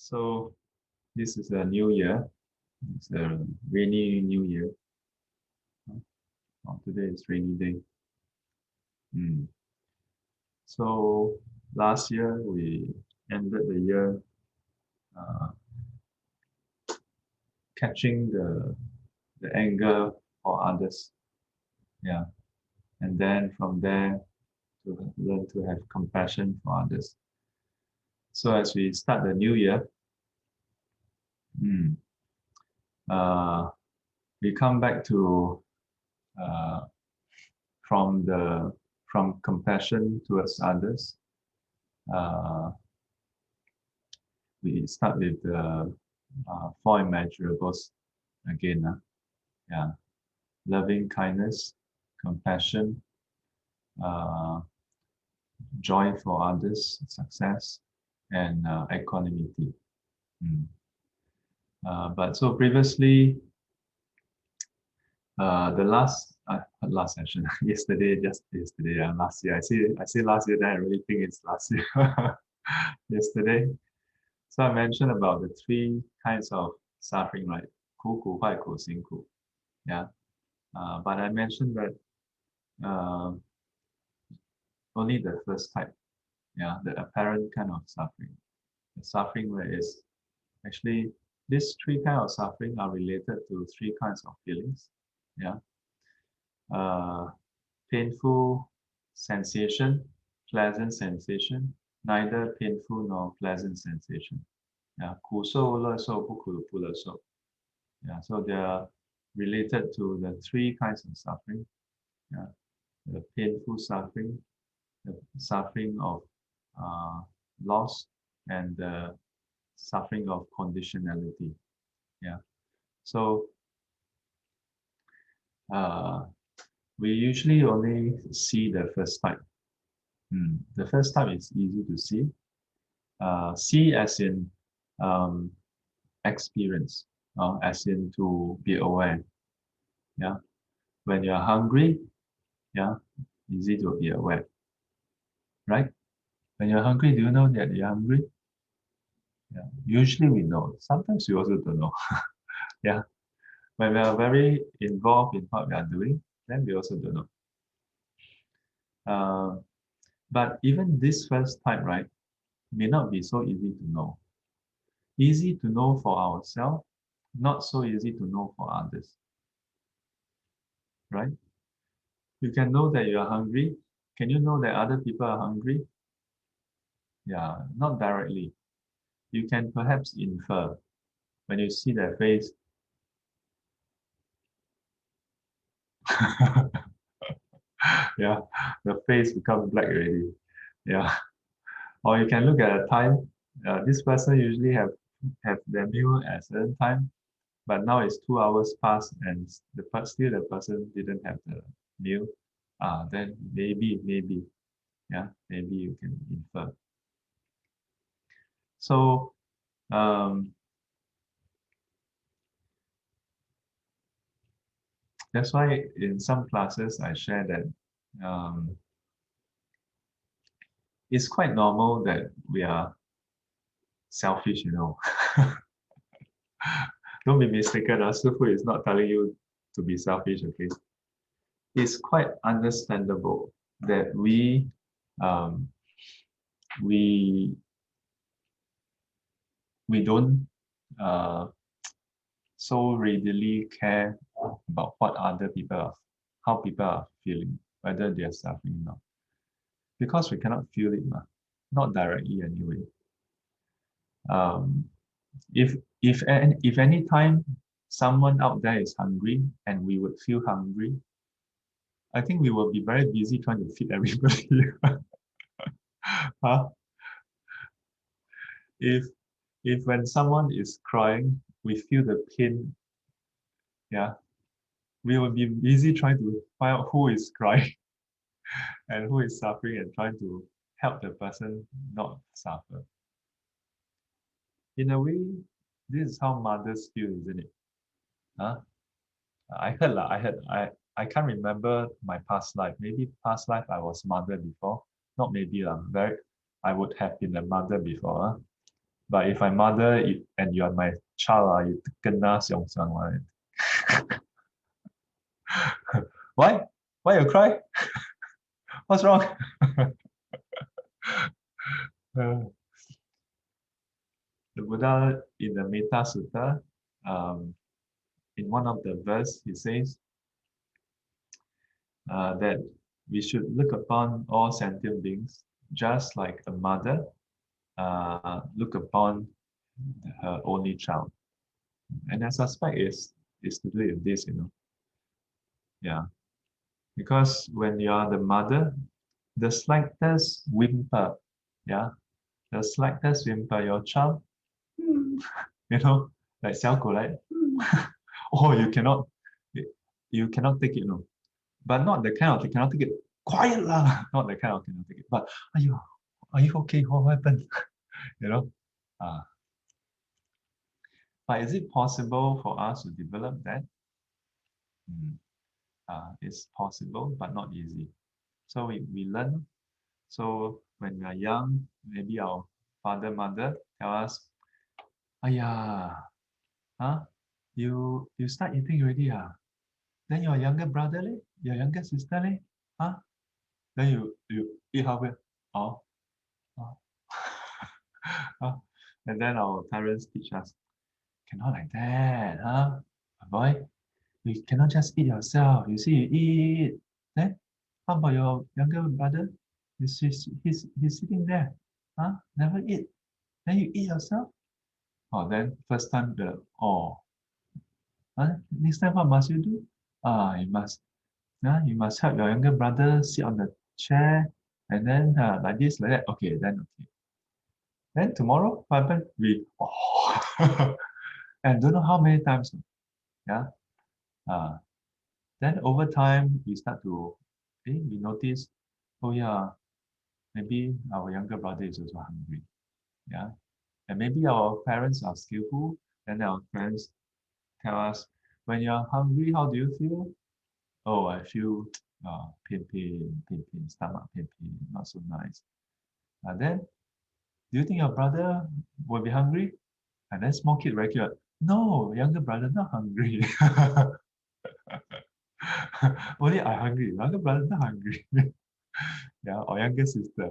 So this is a new year. It's a rainy new year. Oh, today is rainy day. So last year we ended the year uh, catching the anger for others. Yeah. And then from there to learn to have compassion for others. So as we start the new year, mm, we come back to uh, from compassion towards others. We start with the four immeasurables again. Yeah, loving kindness, compassion, uh, joy for others, success, and equanimity. But so previously, the last session yesterday, just yesterday, last year. I say last year, then I really think it's last year. Yesterday, so I mentioned about the three kinds of suffering, right? 苦苦、坏苦、辛苦. Yeah. But I mentioned that only the first type, yeah, the apparent kind of suffering. The suffering where is actually these three kinds of suffering are related to three kinds of feelings. Yeah. Painful sensation, pleasant sensation, neither painful nor pleasant sensation. Yeah, 苦受、乐受、不苦不乐受. Yeah, so they are related to the three kinds of suffering. Yeah, the painful suffering, the suffering of loss, and the suffering of conditionality. Yeah, so we usually only see the first type. The first type is easy to see. See as in experience, as in to be aware. Yeah, when you are hungry, yeah, easy to be aware, right? When you're hungry, do you know that you're hungry? Yeah, usually we know. Sometimes we also don't know. Yeah, when we are very involved in what we are doing, then we also don't know. But even this first type, right, may not be so easy to know. Easy to know for ourselves, not so easy to know for others. Right? You can know that you are hungry. Can you know that other people are hungry? Yeah, not directly. You can perhaps infer when you see their face. Yeah, the face becomes black already. Yeah. Or you can look at a time. This person usually have their meal at a certain time, but now it's 2 hours past and still the person didn't have the meal. Then maybe, yeah, maybe you can infer. So that's why in some classes I share that it's quite normal that we are selfish, Don't be mistaken, Shifu is not telling you to be selfish, okay? It's quite understandable that um, we don't so readily care about what other people are, how people are feeling, whether they are suffering or not, because we cannot feel it, not directly anyway. If any time someone out there is hungry and we would feel hungry, I think we will be very busy trying to feed everybody. Huh? If when someone is crying, we feel the pain, yeah, we will be busy trying to find out who is crying and who is suffering and trying to help the person not suffer. In a way, this is how mothers feel, isn't it? Huh? I heard I can't remember my past life. Maybe past life I was mother before. Not maybe very I would have been a mother before. But if I'm mother and you are my child, you kena siong sang, right? Why? Why you cry? What's wrong? The Buddha in the Metta Sutta, in one of the verse, he says that we should look upon all sentient beings just like a mother look upon her only child. And I suspect is to do with this, Yeah. Because when you are the mother, the slightest whimper, the slightest whimper, your child, like 小狗 like, oh, you cannot take it, no. But not the kind of you cannot take it. Quiet lah, not the kind of cannot take it. But are you okay? What happened? you know. Uh, but is it possible for us to develop that? It's possible, but not easy. So we learn. So when we are young, maybe our father, mother tell us, "Ayah, you start eating already, Then your younger brother, your younger sister, Then you eat halfway, oh, oh. And then our parents teach us, cannot like that, boy. You cannot just eat yourself. You see, you eat. Then how about your younger brother? He's sitting there. Never eat. Then you eat yourself? Oh, then first time next time what must you do? You must help your younger brother sit on the chair and then like this, like that. Okay, then okay. Then tomorrow, what happened? And don't know how many times. Yeah. Then over time, we start to, we notice, oh yeah, maybe our younger brother is also hungry. Yeah. And maybe our parents are skillful, and our parents tell us, when you're hungry, how do you feel? Oh, I feel pain, stomach pain, not so nice. Then, do you think your brother will be hungry? And then small kid very cute. No, younger brother not hungry. Only I hungry. Younger brother not hungry. Or younger sister.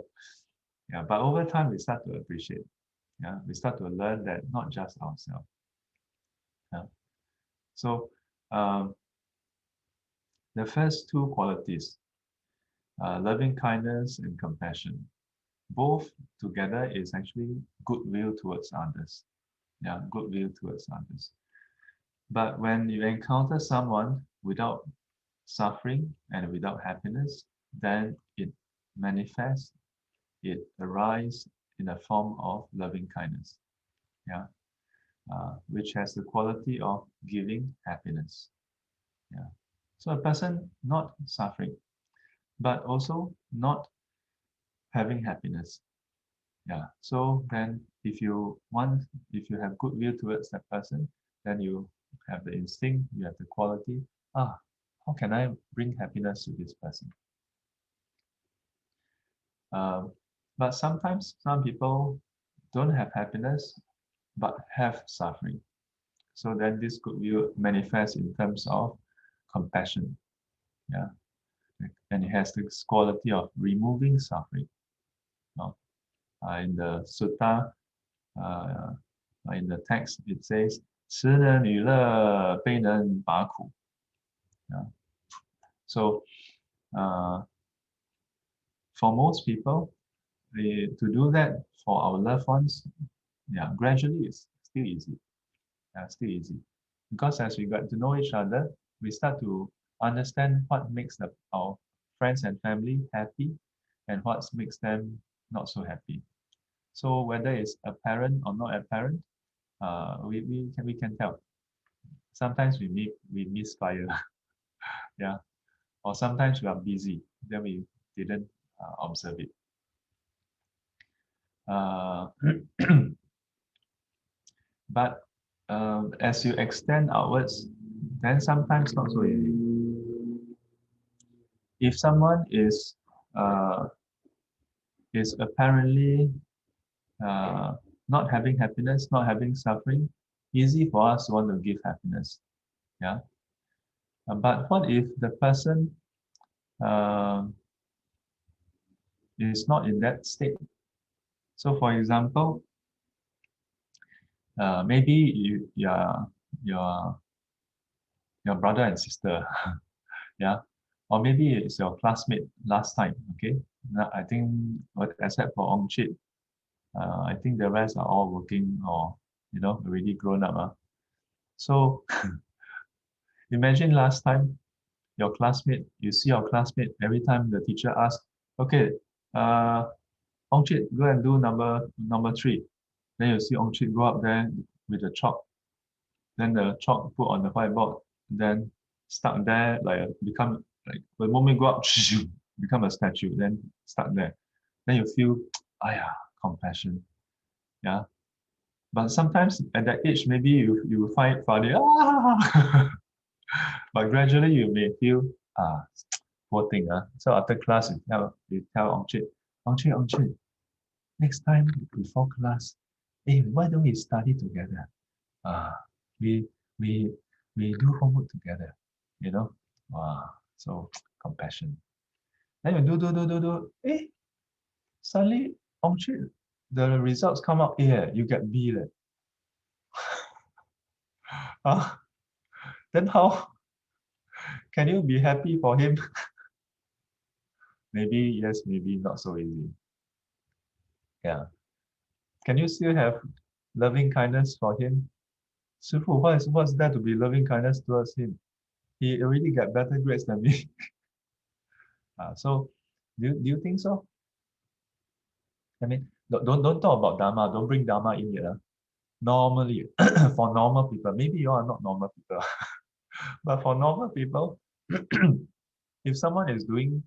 But over time we start to appreciate. We start to learn that not just ourselves. So the first two qualities, loving kindness and compassion, both together is actually goodwill towards others. Goodwill towards others. But when you encounter someone without suffering and without happiness, then it manifests, it arises in a form of loving kindness, which has the quality of giving happiness. So a person not suffering, but also not having happiness. So then if you have goodwill towards that person, then you have the instinct, you have the quality, how can I bring happiness to this person? But sometimes some people don't have happiness, but have suffering. So then this goodwill manifests in terms of compassion. And it has this quality of removing suffering. In the sutta, in the text, it says, 慈能与乐，悲能拔苦. So, for most people, to do that for our loved ones, gradually it's still easy. Still easy. Because as we get to know each other, we start to understand what makes our friends and family happy and what makes them not so happy. So whether it's apparent or not apparent, we can tell. Sometimes we misfire, or sometimes we are busy, then we didn't observe it. But as you extend outwards, then sometimes not so easy. If someone is apparently not having happiness, not having suffering, easy for us to want to give happiness. Yeah. But what if the person is not in that state? So, for example, maybe your brother and sister, yeah, or maybe it's your classmate last time. Okay, now, I think, except for Ong Chit, I think the rest are all working or already grown up. So imagine last time your classmate, you see your classmate every time the teacher asks, okay, Ong Chit, go and do number 3. Then you see Ong Chit go up there with the chalk. Then the chalk put on the whiteboard, then stuck there, become like the moment go up, become a statue, then stuck there. Then you feel, compassion. Yeah. But sometimes at that age, maybe you find it funny, but gradually you may feel, poor thing. So after class, you tell Ong Chit, next time before class, hey, why don't we study together? We we we do homework together, you know. So compassion. Then you do. Suddenly, Ong Chit, the results come out here. You get B. Then how can you be happy for him? Maybe yes, maybe not so easy. Yeah. Can you still have loving kindness for him? Shifu, what's there to be loving kindness towards him? He already got better grades than me. So do you think so? I mean, don't talk about Dhamma. Don't bring Dhamma in here. Normally, for normal people, maybe you are not normal people, but for normal people, if someone is doing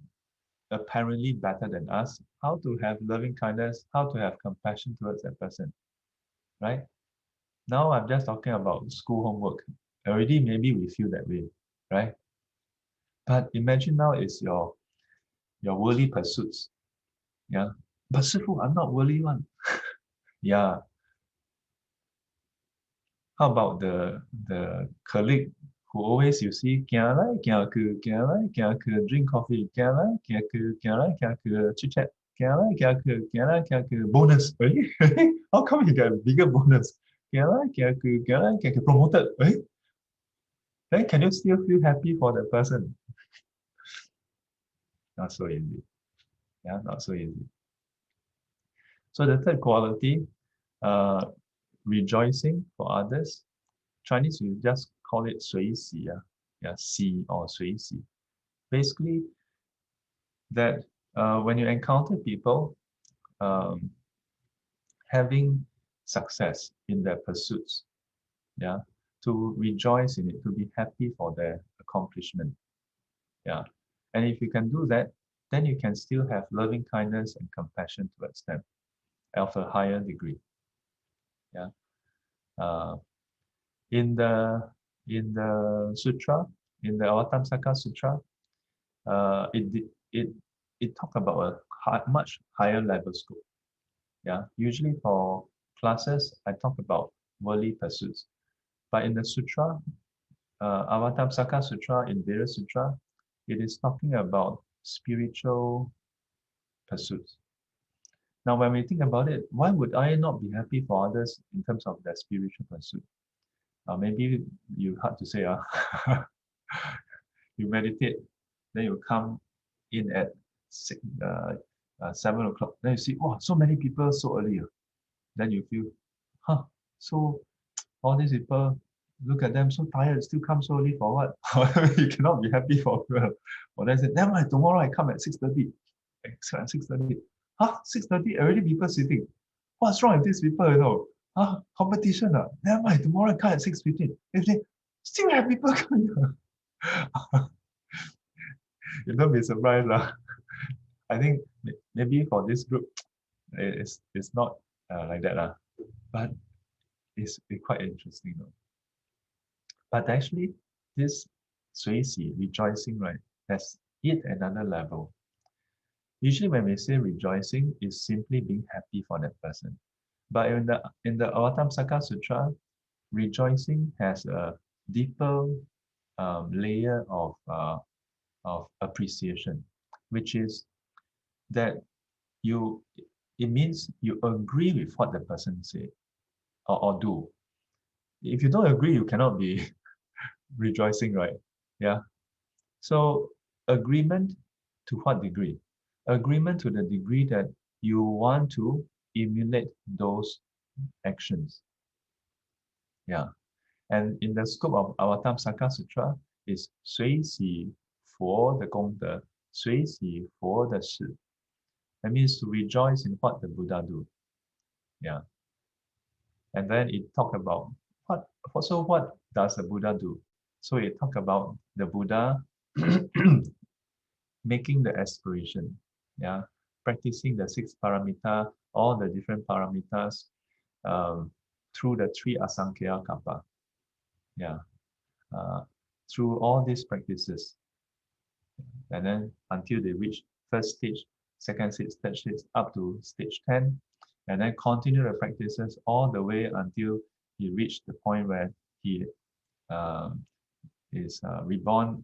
apparently better than us, how to have loving kindness, how to have compassion towards that person, right? Now I'm just talking about school homework. Already, maybe we feel that way, right? But imagine now it's your worldly pursuits, yeah. But Shifu, I'm not worldly one. Yeah. How about the colleague who always you see drink coffee, chit chat, bonus. How come he got a bigger bonus? Promoted. Then can you still feel happy for that person? Not so easy. Yeah, not so easy. So the third quality, rejoicing for others. Chinese, we just call it 随喜, yeah, 喜 or 随喜. Basically, that when you encounter people having success in their pursuits, yeah, to rejoice in it, to be happy for their accomplishment, yeah. And if you can do that, then you can still have loving kindness and compassion towards them of a higher degree, yeah. In the sutra, in the Avatamsaka Sutra, it talked about a much higher level scope. Yeah, usually for classes, I talk about worldly pursuits, but in the sutra, Avatamsaka Sutra, in Vira Sutra, it is talking about spiritual pursuits. Now, when we think about it, why would I not be happy for others in terms of their spiritual pursuit? Maybe you hard to say, you meditate, then you come in at 7 o'clock, then you see, wow, so many people so early. Then you feel, so all these people, look at them so tired, still come so early for what? You cannot be happy for them. Or then say, never mind, tomorrow I come at 6:30. 6:30. 6:30, already people sitting. What's wrong with these people, competition. Never mind, tomorrow I come at 6:15. If they still have people coming. You don't be surprised. I think maybe for this group, it's not like that. But it's quite interesting. But actually, this 随喜, rejoicing, right, has yet another level. Usually when we say rejoicing, it's simply being happy for that person. But in the Avatamsaka Sutra, rejoicing has a deeper layer of appreciation, which is that it means you agree with what the person say or do. If you don't agree, you cannot be rejoicing, right? Yeah. So agreement to what degree? Agreement to the degree that you want to emulate those actions. Yeah. And in the scope of Avatamsaka Sutra is 随喜佛的功德，随喜佛的事. That means to rejoice in what the Buddha do. Yeah. And then it talk about what does the Buddha do? So it talk about the Buddha making the aspiration, yeah, practicing the 6 paramita, all the different paramitas through the 3 asankhya kappa, yeah, through all these practices, and then until they reach first stage, second stage, third stage, up to stage 10, and then continue the practices all the way until he reached the point where he is reborn,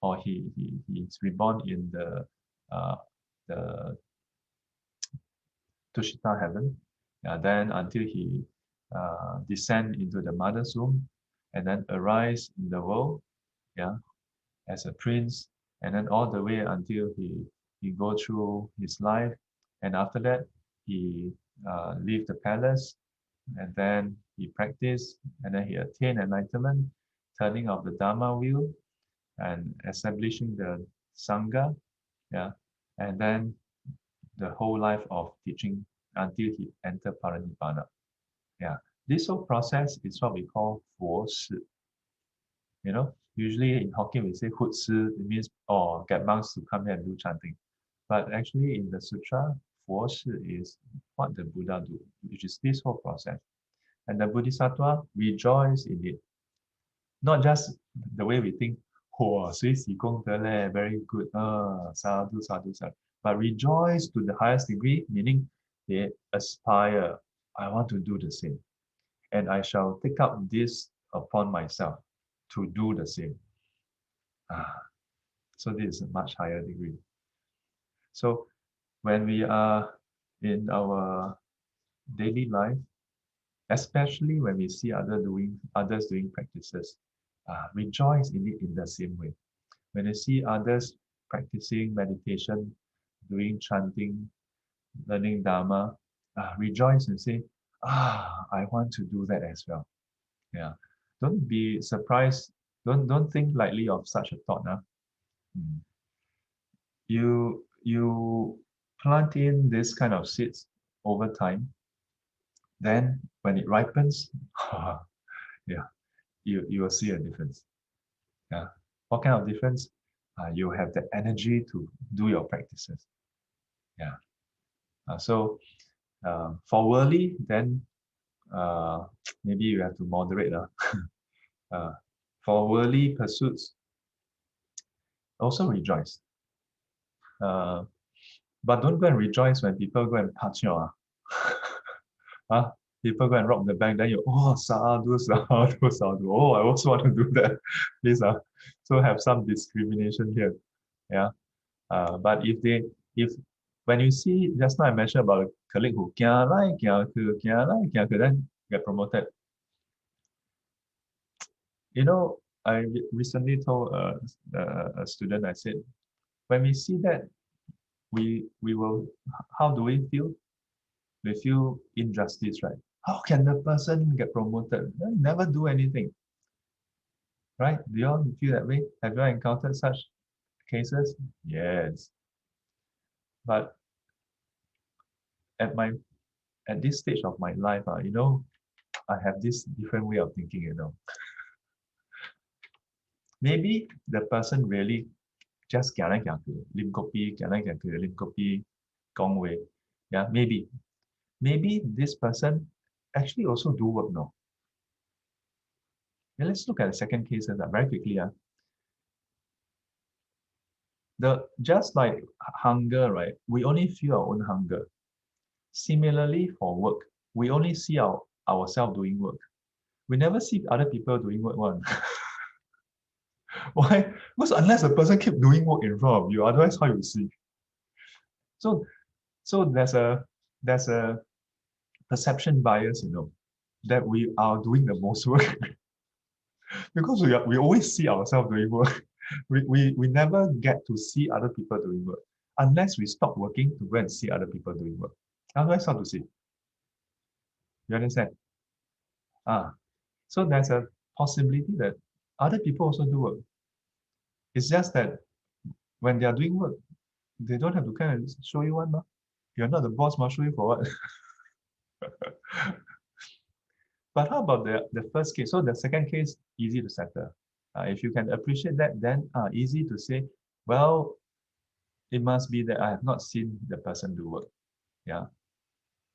or he's reborn in the Tushita heaven, then until he descend into the mother's womb, and then arise in the world, yeah, as a prince, and then all the way until he go through his life, and after that he leave the palace, and then he practice, and then he attain enlightenment, turning of the Dhamma wheel, and establishing the Sangha, yeah, and then the whole life of teaching until he enter Paranibbana. Yeah, this whole process is what we call 佛事. You know, usually in Hokkien we say 护师, it means get monks to come here and do chanting. But actually in the sutra, 佛事 is what the Buddha do, which is this whole process. And the Bodhisattva rejoice in it. Not just the way we think, 随喜功德嘞, very good, sadhu, sadhu, sadhu. But rejoice to the highest degree, meaning they aspire, I want to do the same. And I shall take up this upon myself to do the same. So this is a much higher degree. So when we are in our daily life, especially when we see others doing practices, rejoice in it in the same way. When you see others practicing meditation, doing chanting, learning Dhamma, rejoice and say, I want to do that as well. Yeah. Don't be surprised. Don't think lightly of such a thought. You plant in this kind of seeds over time. Then when it ripens, yeah, you will see a difference. Yeah. What kind of difference? You have the energy to do your practices. Yeah. So for worldly, then maybe you have to moderate. For worldly pursuits, also rejoice. But don't go and rejoice when people go and touch you. People go and rob the bank, then you, sadhu, sadhu, sadhu. Oh, I also want to do that. Please, so have some discrimination here. Yeah. But if when you see, just now I mentioned about a colleague who then get promoted. You know, I recently told a student, I said, when we see that, we will, how do we feel? We feel injustice, right? How can the person get promoted? They never do anything. Right? Do you all feel that way? Have you encountered such cases? Yes. But at this stage of my life, you know, I have this different way of thinking, you know. Maybe the person really just lim kopi, gong wei. Yeah, maybe. Maybe this person actually also do work now. And let's look at the second case very quickly. Just like hunger, right? We only feel our own hunger. Similarly, for work, we only see ourselves doing work. We never see other people doing work one. Why? Because unless a person keep doing work in front of you, otherwise how you see? So there's a perception bias, that we are doing the most work because we always see ourselves doing work. We never get to see other people doing work unless we stop working to go and see other people doing work. Otherwise, how to see? You understand? So there's a possibility that other people also do work. It's just that when they are doing work, they don't have to kind of show you one. You're not the boss, must show you for what? But how about the first case? So the second case, easy to settle. If you can appreciate that, then easy to say, well, it must be that I have not seen the person do work. Yeah.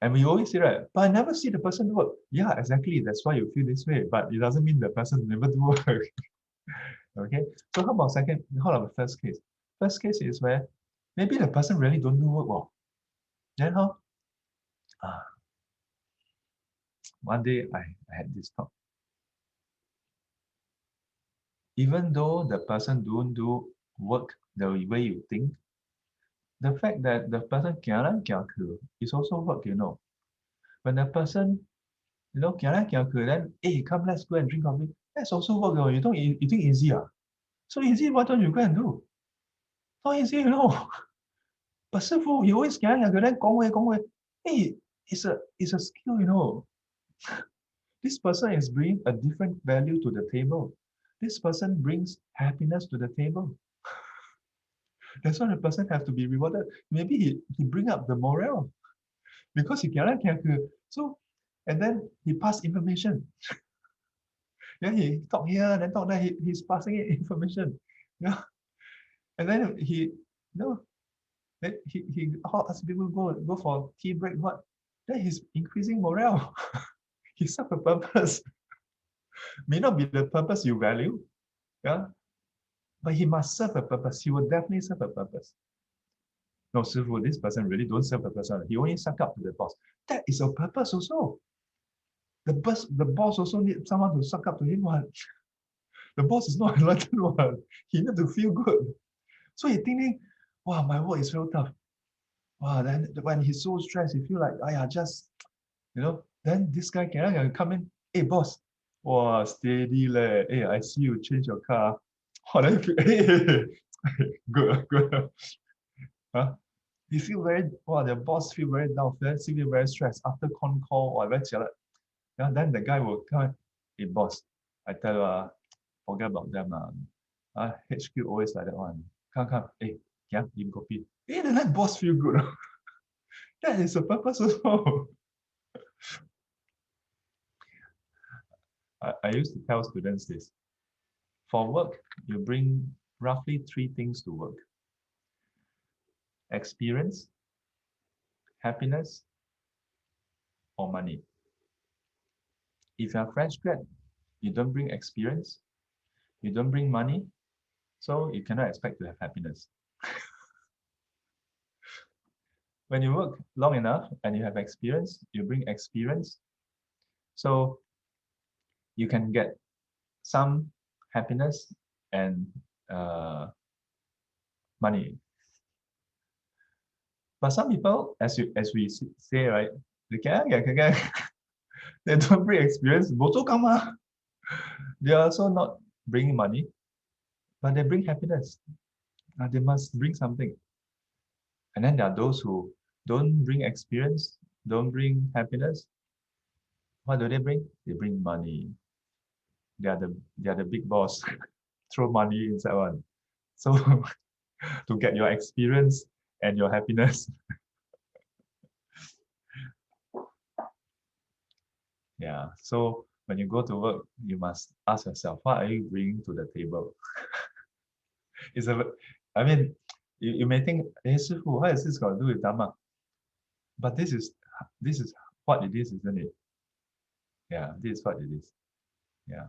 And we always say, right, but I never see the person do work. Yeah, exactly. That's why you feel this way. But it doesn't mean the person never do work. Okay. So how about the first case? First case is where maybe the person really don't do work well. Then how? One day I had this thought. Even though the person don't do work the way you think, the fact that the person kiaran kiaku is also work, When the person, kiaran kiaku, then, hey, come, let's go and drink coffee. That's also work, you think easy, So easy, why don't you go and do? Not easy, But Shifu, he always kiaran kiaku, then gong wei. Hey, it's a skill, This person is bringing a different value to the table. This person brings happiness to the table. That's why the person has to be rewarded. Maybe he bring up the morale because he cannot. So, and then he pass information. Then he talk here, then talk there. He's passing it information. Yeah. And then then he asks people go for tea break. What? Then he's increasing morale. He serves a purpose. May not be the purpose you value. Yeah. But he must serve a purpose. He will definitely serve a purpose. No, Shifu, this person really don't serve a person. He only suck up to the boss. That is a purpose also. The boss also needs someone to suck up to him. The boss is not enlightened one. He needs to feel good. So he thinking, wow, my work is real tough. Wow, then when he's so stressed, he feel like, then this guy can come in, hey boss, wow, steady leh. Hey, I see you change your car. Oh, then you feel, hey, good. Huh? You feel the boss feel very down, feel very stressed after con call or very jialat. Yeah, then the guy will come, hey boss, I tell you, forget about them. HQ always like that one. Come, hey, yeah, give coffee. Hey, then that boss feel good. That is the purpose also. I used to tell students this. For work, you bring roughly 3 things to work. Experience, happiness, or money. If you're a fresh grad, you don't bring experience, you don't bring money, so you cannot expect to have happiness. When you work long enough and you have experience, you bring experience, so you can get some happiness and money. But some people, as we say, right, they don't bring experience. They are also not bringing money, but they bring happiness. They must bring something. And then there are those who don't bring experience, don't bring happiness. What do they bring? They bring money. They are the big boss. Throw money inside one. So to get your experience and your happiness. Yeah. So when you go to work, you must ask yourself, what are you bringing to the table? You may think, hey, Shifu, what is this got to do with Dhamma? But this is what it is, isn't it? Yeah, this is what it is. Yeah.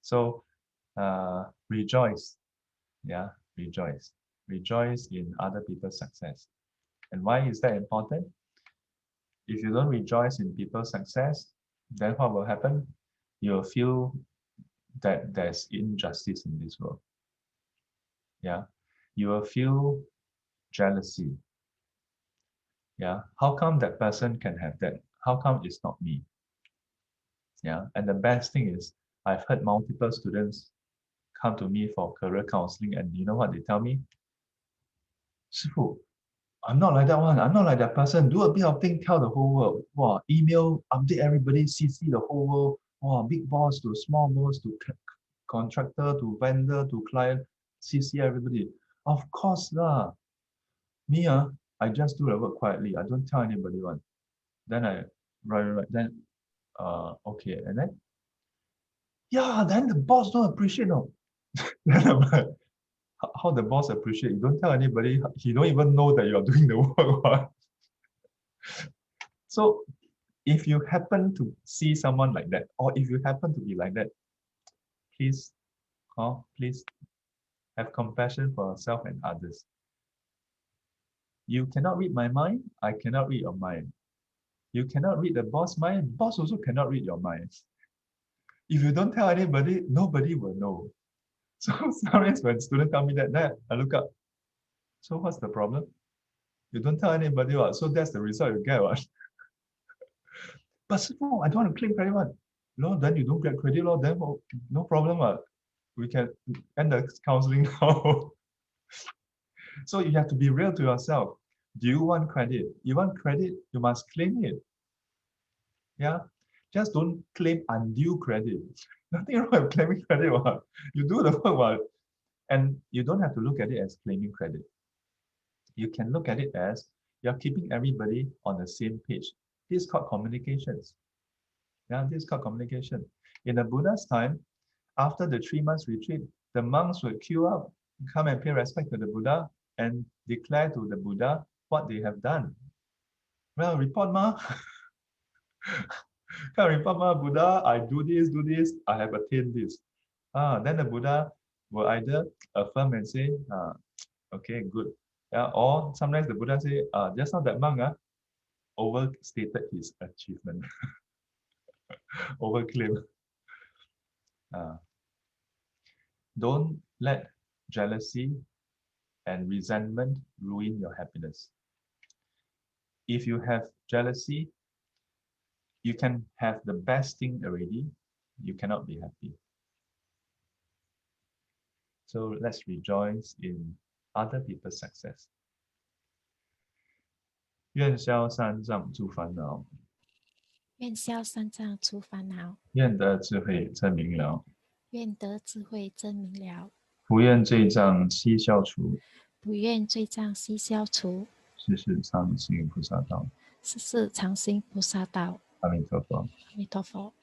So rejoice. Yeah, rejoice. Rejoice in other people's success. And why is that important? If you don't rejoice in people's success, then what will happen? You'll feel that there's injustice in this world. Yeah. You will feel jealousy. Yeah. How come that person can have that? How come it's not me? Yeah. And the best thing is, I've heard multiple students come to me for career counseling, and you know what they tell me? Shifu, I'm not like that one. I'm not like that person. Do a bit of thing, tell the whole world. Wow, email, update everybody, CC the whole world. Wow, big boss to small boss to contractor to vendor to client, CC everybody. Of course lah. Me, I just do the work quietly. I don't tell anybody one. Then right. Then, okay. And then, yeah, then the boss don't appreciate, no. Then I'm like, how the boss appreciate? You don't tell anybody. He don't even know that you're doing the work. So if you happen to see someone like that, or if you happen to be like that, please have compassion for yourself and others. You cannot read my mind, I cannot read your mind. You cannot read the boss mind, boss also cannot read your mind. If you don't tell anybody, nobody will know. So sometimes when students tell me that I look up. So what's the problem? You don't tell anybody what? So that's the result you get what? But I don't want to claim credit one. No, then you don't get credit law, then no problem what? We can end the counseling now. So you have to be real to yourself. Do you want credit? You want credit, you must claim it. Yeah. Just don't claim undue credit. Nothing wrong with claiming credit. What? You do the work. What? And you don't have to look at it as claiming credit. You can look at it as you're keeping everybody on the same page. This is called communications. Yeah, this is called communication. In the Buddha's time, after the 3 months retreat, the monks would queue up, come and pay respect to the Buddha, and declare to the Buddha what they have done. Well, report ma. Come report ma, Buddha, I do this, I have attained this. Then the Buddha will either affirm and say, okay, good. Yeah, or sometimes the Buddha say, just now that monk overstated his achievement. Overclaim. Don't let jealousy and resentment ruin your happiness. If you have jealousy, you can have the best thing already, you cannot be happy. So let's rejoice in other people's success. 愿消三障诸烦恼，愿消三障除烦恼，愿得智慧真明了，愿得智慧真明了，不愿罪障悉消除，不愿罪障悉消除，世世常行菩萨道。世世常行菩萨道。阿弥陀佛。阿弥陀佛。